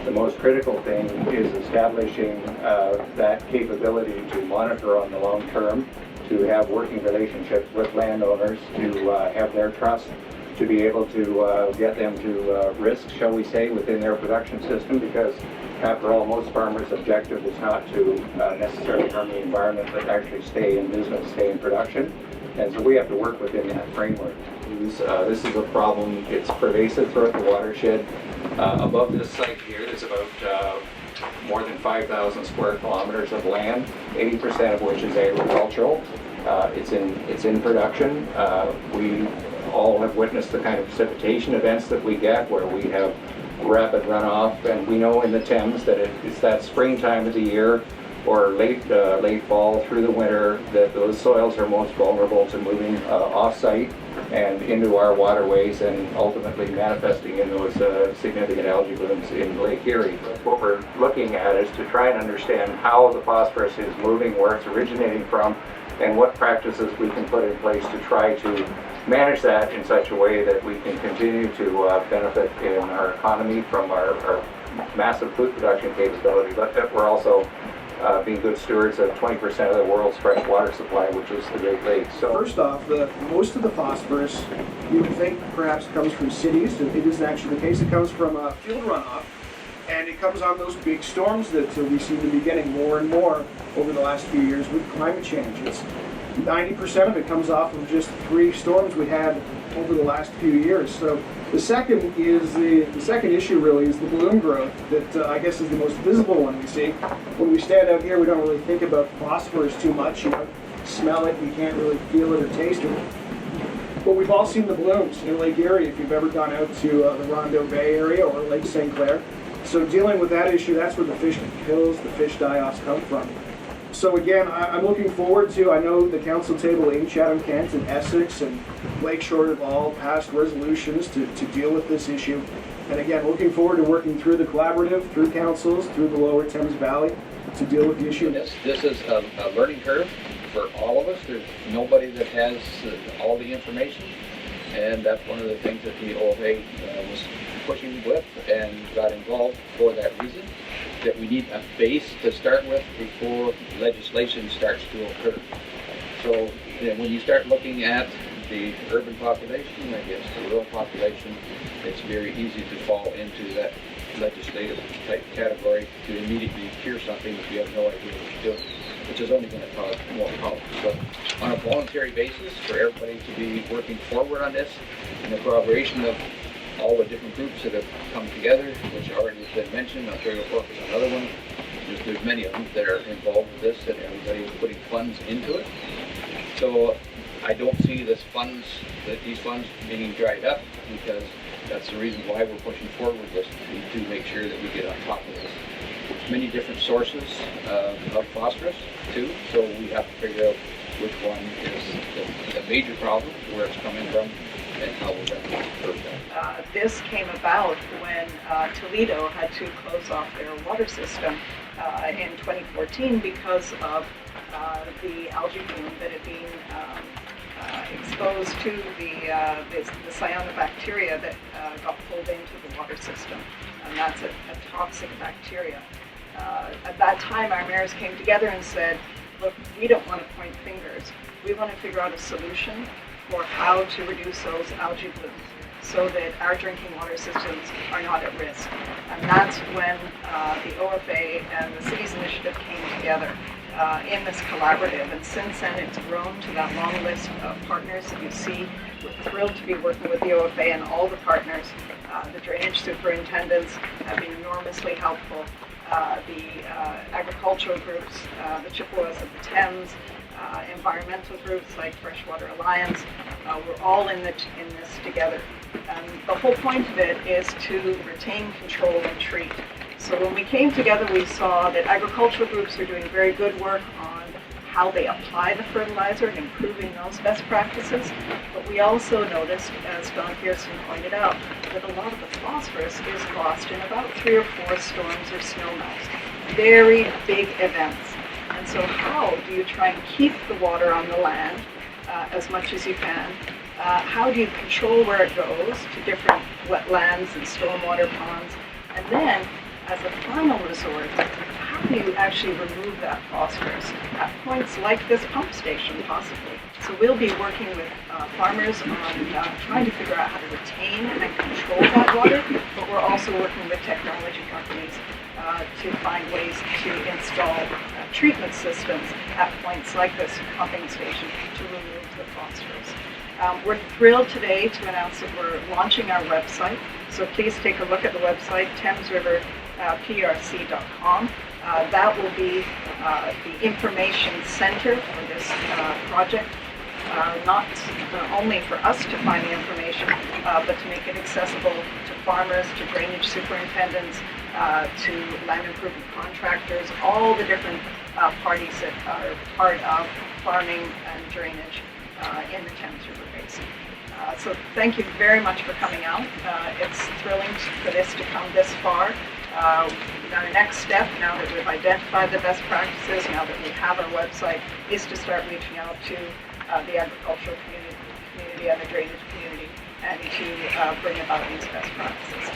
The most critical thing is establishing that capability to monitor on the long term, to have working relationships with landowners, to have their trust, to be able to get them to risk, shall we say, within their production system, because after all, most farmers' objective is not to necessarily harm the environment, but actually stay in business, stay in production. And so we have to work within that framework. This is a problem. It's pervasive throughout the watershed. Above this site here, there's about more than 5,000 square kilometers of land, 80% of which is agricultural. It's in production. We all have witnessed the kind of precipitation events that we get, where we have rapid runoff, and we know in the Thames that it's that springtime of the year or late fall through the winter that those soils are most vulnerable to moving off-site and into our waterways and ultimately manifesting in those significant algae blooms in Lake Erie. What we're looking at is to try and understand how the phosphorus is moving, where it's originating from, and what practices we can put in place to try to manage that in such a way that we can continue to benefit in our economy from our massive food production capability, but that we're also being good stewards of 20% of the world's fresh water supply, which is the Great Lakes. So first off, most of the phosphorus you would think perhaps comes from cities. It isn't actually the case. It comes from field runoff, and it comes on those big storms that we seem to be getting more and more over the last few years with climate change. 90% of it comes off of just 3 storms we had over the last few years. So the second issue really is the bloom growth that I guess is the most visible one we see. When we stand out here, we don't really think about phosphorus too much. You don't smell it, you can't really feel it or taste it. But we've all seen the blooms in Lake Erie if you've ever gone out to the Rondeau Bay area or Lake St. Clair. So dealing with that issue, that's where the fish kills, the fish die-offs come from. So again, I'm looking forward to, I know the council table in Chatham-Kent and Essex and Lakeshore have all passed resolutions to deal with this issue. And again, looking forward to working through the collaborative, through councils, through the Lower Thames Valley to deal with the issue. This is a learning curve for all of us. There's nobody that has all the information. And that's one of the things that the OFA was pushing with and got involved for that reason, that we need a base to start with before legislation starts to occur. So when you start looking at the urban population against the rural population, it's very easy to fall into that legislative type category to immediately cure something if you have no idea what you're doing, which is only going to cause more problems. So on a voluntary basis, for everybody to be working forward on this, in the collaboration of all the different groups that have come together, which already has been mentioned, Ontario Corp is another one. There's many of them that are involved with this, and everybody is putting funds into it. So I don't see these funds being dried up, because that's the reason why we're pushing forward with this, to make sure that we get on top of this. There's many different sources of phosphorus too, so we have to figure out which one is the major problem, where it's coming from, and how we're going to improve that. This came about when Toledo had to close off their water system in 2014 because of the algae bloom that had been exposed to the cyanobacteria that got pulled into the water system, and that's a toxic bacteria. At that time, our mayors came together and said, look, we don't want to point fingers. We want to figure out a solution for how to reduce those algae blooms so that our drinking water systems are not at risk. And that's when the OFA and the Cities Initiative came together in this collaborative. And since then, it's grown to that long list of partners that you see. We're thrilled to be working with the OFA and all the partners. The drainage superintendents have been enormously helpful. The agricultural groups, the Chippewas of the Thames, environmental groups like Freshwater Alliance, we're all in this together. And the whole point of it is to retain control and treat. So when we came together, we saw that agricultural groups are doing very good work on how they apply the fertilizer and improving those best practices. But we also noticed, as Don Pearson pointed out, that a lot of the phosphorus is lost in about 3 or 4 storms or snowmelts. Very big events. And so how do you try and keep the water on the land as much as you can? How do you control where it goes to different wetlands and stormwater ponds? And then as a final resort, how do you actually remove that phosphorus at points like this pump station, possibly? So we'll be working with farmers on trying to figure out how to retain and control that water, but we're also working with technology companies to find ways to install treatment systems at points like this pumping station to remove the phosphorus. We're thrilled today to announce that we're launching our website, so please take a look at the website, thamesriverprc.com. That will be the information center for this project, not only for us to find the information, but to make it accessible to farmers, to drainage superintendents, to land improvement contractors, all the different parties that are part of farming and drainage in the Thames River Basin. So thank you very much for coming out. It's thrilling for this to come this far. Our next step, now that we've identified the best practices, now that we have our website, is to start reaching out to the agricultural community and the drainage community, and to bring about these best practices.